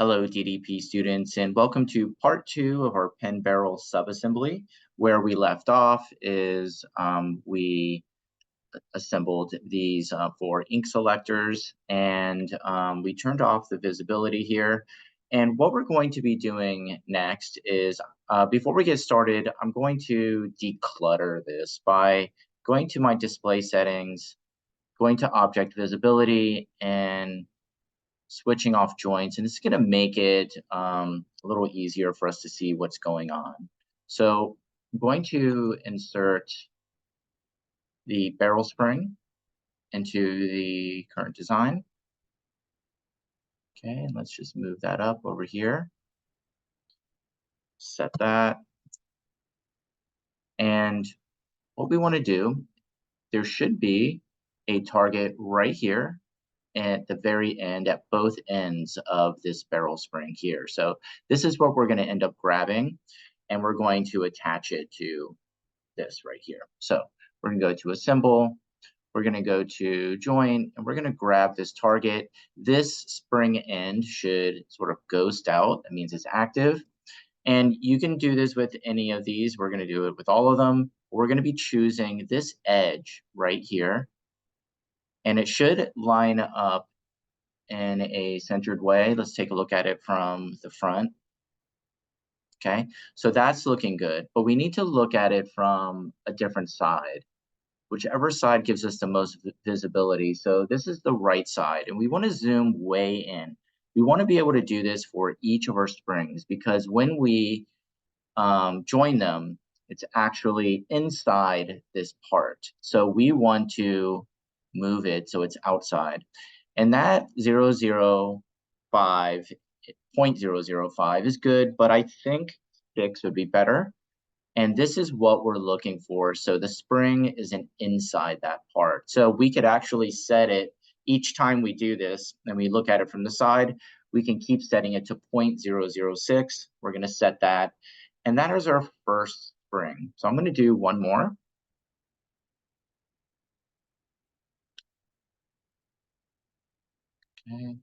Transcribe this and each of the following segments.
Hello, DDP students, and welcome to part 2 of our pen barrel subassembly. Where we left off is we assembled these 4 ink selectors, and we turned off the visibility here. And what we're going to be doing next is, before we get started, I'm going to declutter this by going to my display settings, going to object visibility, and switching off joints, and it's going to make it a little easier for us to see what's going on. So I'm going to insert the barrel spring into the current design. Okay, and let's just move that up over here. Set that. And what we want to do, there should be a target right here at the very end, at both ends of this barrel spring here. So this is what we're going to end up grabbing, and we're going to attach it to this right here. So we're going to go to assemble, we're going to go to join, and we're going to grab this target. This spring end should sort of ghost out. That means it's active. And you can do this with any of these. We're going to do it with all of them. We're going to be choosing this edge right here, and it should line up in a centered way. Let's take a look at it from the front. Okay, so that's looking good, but we need to look at it from a different side, whichever side gives us the most visibility. So this is the right side, and we want to zoom way in. We want to be able to do this for each of our springs, because when we join them, it's actually inside this part. So we want to move it so it's outside. And that 0.005 is good, but I think 6 would be better. And this is what we're looking for. So the spring isn't inside that part. So we could actually set it each time we do this, and we look at it from the side, we can keep setting it to 0.006. We're going to set that. And that is our first spring. So I'm going to do one more. Okay.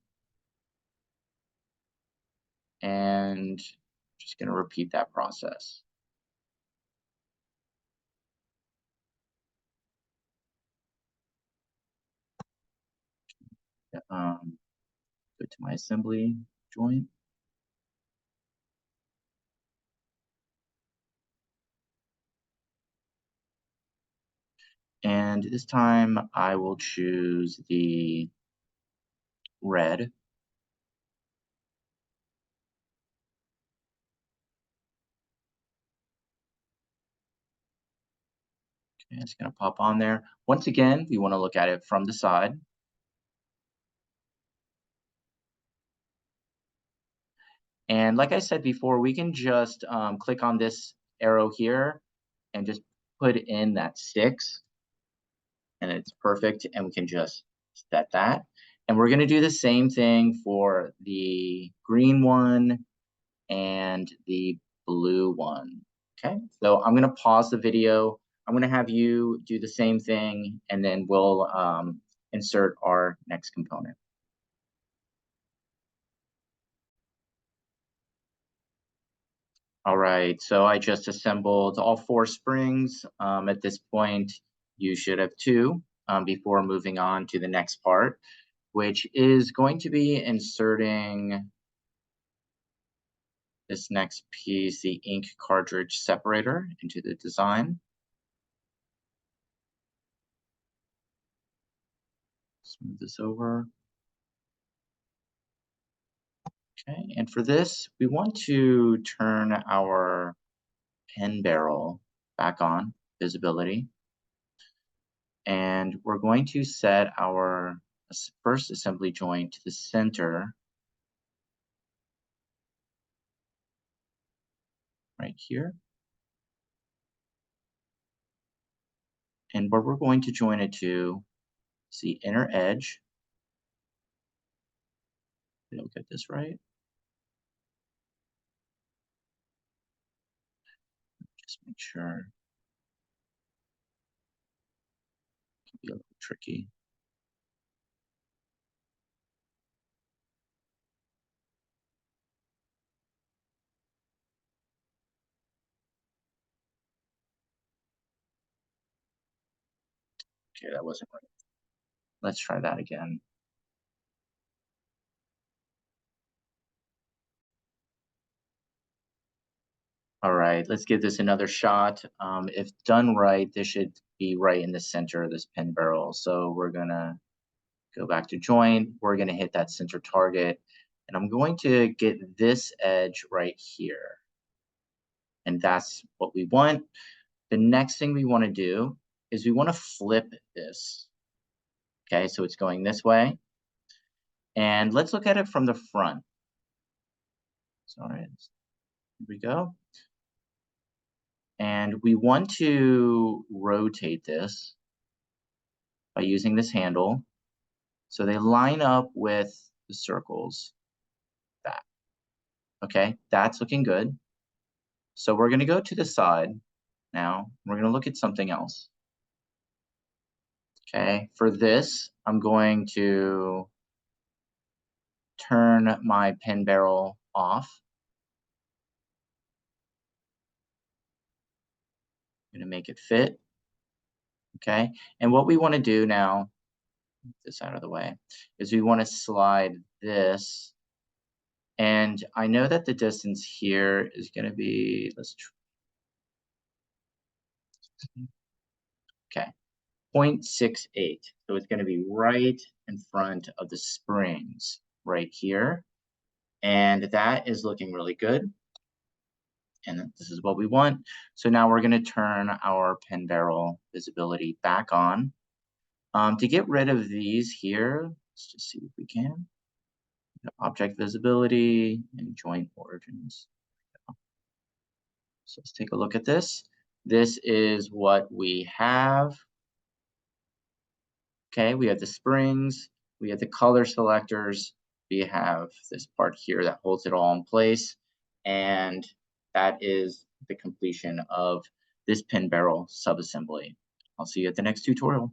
And just going to repeat that process. Go to my assembly joint. And this time I will choose the red. Okay, it's going to pop on there. Once again, we want to look at it from the side. And like I said before, we can just click on this arrow here and just put in that 6. And it's perfect. And we can just set that. And we're going to do the same thing for the green one and the blue one. Okay, so I'm going to pause the video. I'm going to have you do the same thing, and then we'll insert our next component. All right, so I just assembled all 4 springs. At this point, you should have 2 before moving on to the next part, which is going to be inserting this next piece, the ink cartridge separator, into the design. Smooth this over. Okay, and for this, we want to turn our pen barrel back on, visibility. And we're going to set our first assembly joint to the center, right here. And where we're going to join it to is the inner edge. We'll get this right. Just make sure. It can be a little tricky. Okay, that wasn't right. Let's try that again. All right, let's give this another shot. If done right, this should be right in the center of this pin barrel. So we're gonna go back to joint. We're gonna hit that center target. And I'm going to get this edge right here. And that's what we want. The next thing we wanna do is we wanna flip this. Okay, so it's going this way. And let's look at it from the front. Sorry, here we go. And we want to rotate this by using this handle. So they line up with the circles. That. Okay, that's looking good. So we're going to go to the side now. We're going to look at something else. Okay, for this, I'm going to turn my pin barrel off. I'm going to make it fit. Okay, and what we want to do now, this out of the way, is we want to slide this. And I know that the distance here is going to be, okay, 0.68. So it's going to be right in front of the springs right here. And that is looking really good. And this is what we want. So now we're going to turn our pin barrel visibility back on. To get rid of these here, let's just see if we can. Object visibility and joint origins. So let's take a look at this. This is what we have. Okay, we have the springs, we have the color selectors, we have this part here that holds it all in place, and that is the completion of this pin barrel subassembly. I'll see you at the next tutorial.